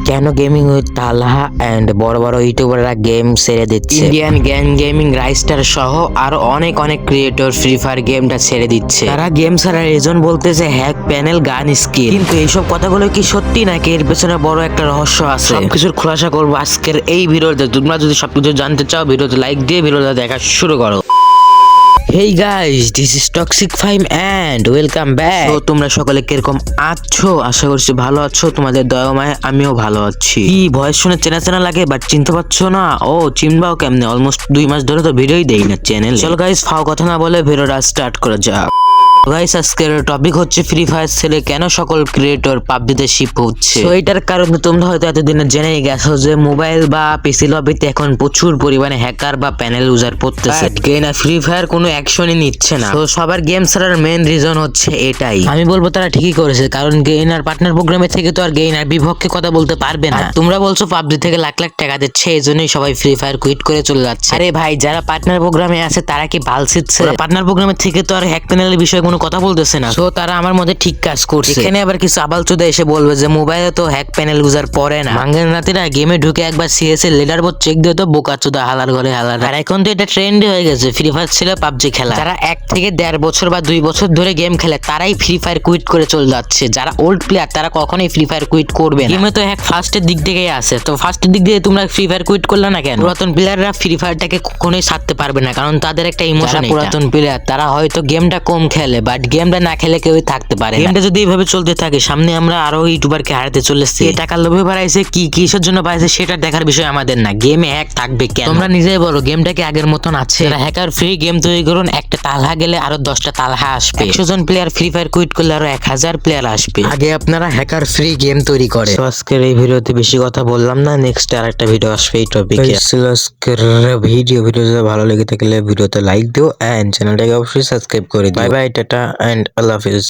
কেন gaming with Talha and বড় বড় ইউটিউবাররা গেম ছেড়ে দিচ্ছে, ইন্ডিয়ান গ্যাং গেমিং রাইস্টার সহ আরো অনেক অনেক ক্রিয়েটর ফ্রি ফায়ার গেমটা ছেড়ে দিচ্ছে। তারা গেম ছাড়ার রিজন বলতেছে হ্যাক প্যানেল গান স্কিল, কিন্তু এইসব কথাগুলো কি সত্যি নাকি এর পেছনে বড় একটা রহস্য আছে? সবকিছুর খোলাসা করবো আজকের এই ভিডিওতে। তোমরা যদি সবকিছু জানতে চাও ভিডিওতে লাইক দিয়ে ভিডিওটা দেখা শুরু করো। Hey guys, this is toxic Faim and welcome back. তো তোমরা সকলে কিরকম আছো? আশা করছি ভালো আছো, তোমাদের দয়ামায় আমিও ভালো আছি। কি ভয়েস শুনে চেনা চেনা লাগে বাট চিনতে পারছো না? ও চিনবাও কেমনে? অলমোস্ট 2 মাস ধরে তো ভিডিওই দেই না চ্যানেল। চলো গাইস, ফাও কথা না বলে ভিডিওটা স্টার্ট করা যাক। গাইস, আজকের টপিক হচ্ছে ফ্রি ফায়ার ছেড়ে কেন সকল ক্রিয়েটর পাবজিতে শিফট হচ্ছে। তো এটার কারণে তোমরা হয়তো এতদিনে জেনেই গেছো যে মোবাইল বা পিসি লবিতে এখন প্রচুর পরিমাণে হ্যাকার বা প্যানেল ইউজার পড়তেছে। গেইনার ফ্রি ফায়ার কোনো অ্যাকশনই নিচ্ছে না। তো সবার গেম ছাড়ার মেইন রিজন হচ্ছে এটাই। আমি বলবো তারা ঠিকই করেছে, কারণ গেইনার পার্টনার প্রোগ্রামে থেকে তো আর গেইনার বিপক্ষে কথা বলতে পারবে না। তোমরা বলছো পাবজি থেকে লাখ লাখ টাকা দিচ্ছে, এই জন্যই সবাই ফ্রি ফায়ার কুইট করে চলে যাচ্ছে। আরে ভাই, যারা পার্টনার প্রোগ্রামে আছে তারা কি ভাল শিখছে? পার্টনার প্রোগ্রামে থেকে তো আর হ্যাক প্যানেলের বিষয়ে কোনো কথা বলতেছে না। তো তারা আমার মধ্যে ঠিক কাজ করছে। এখানে আবার কিছু আবালচোদা এসে বলবে যে মোবাইলে তো হ্যাক প্যানেল ইউজার পড়ে না। মাঙ্গের নাতিরা গেমে ঢুকে একবার সিএস এর লিডার বোর্ড চেক দিয়ে তো বোকাচোদা হালার ঘরে হালার। আর এখন তো এটা ট্রেন্ড হয়ে গেছে ফ্রি ফায়ার ছিল পাবজি খেলা। যারা 1 থেকে 1.5 বছর বা 2 বছর ধরে গেম খেলে তারাই ফ্রি ফায়ার কুইট করে চলে যাচ্ছে। যারা ওল্ড প্লেয়ার তারা কখনোই ফ্রি ফায়ার কুইট করবে না। গেমে তো হ্যাক ফার্স্টের দিক থেকেই আছে, তো ফার্স্টের দিক দিয়ে তোমরা ফ্রি ফায়ার কুইট করলে না কেন? পুরাতন প্লেয়াররা ফ্রি ফায়ারটাকে কখনোই ছাড়তে পারবে না, কারণ তাদের একটা ইমোশন। পুরাতন প্লেয়ার তারা হয়তো গেমটা কম খেলে, বাট গেমটা না খেলে কেউই থাকতে পারে। গেমটা যদি এইভাবে চলতে থাকে সামনে আমরা আরো ইউটিউবারকে হারাতে চলেছি। টাকার লোভে বাড়াইছে কি কিসের জন্য বাড়াইছে সেটা দেখার বিষয় আমাদের না। গেমে হ্যাক থাকবে কেন? তোমরা নিজেই বলো, গেমটা কি আগের মতন আছে? হ্যাকার ফ্রি গেম তৈরি করুন, একটা তালহা গেলে আরো 10টা তালহা আসবে। 100 জন প্লেয়ার ফ্রি ফায়ার কুইট করলে আরো 1000 প্লেয়ার আসবে। আগে আপনারা হ্যাকার ফ্রি গেম তৈরি করে। আজকের এই ভিডিওতে বেশি কথা বললাম না, নেক্সট আরেকটা ভিডিও আসবে এই টপিকে। আজকের ভিডিও যদি ভালো লেগে থাকলে ভিডিওতে লাইক দিও এন্ড চ্যানেলটাকে অবশ্যই সাবস্ক্রাইব করে দিও। বাই বাই, টাটা এন্ড আল্লাহ হাফেজ।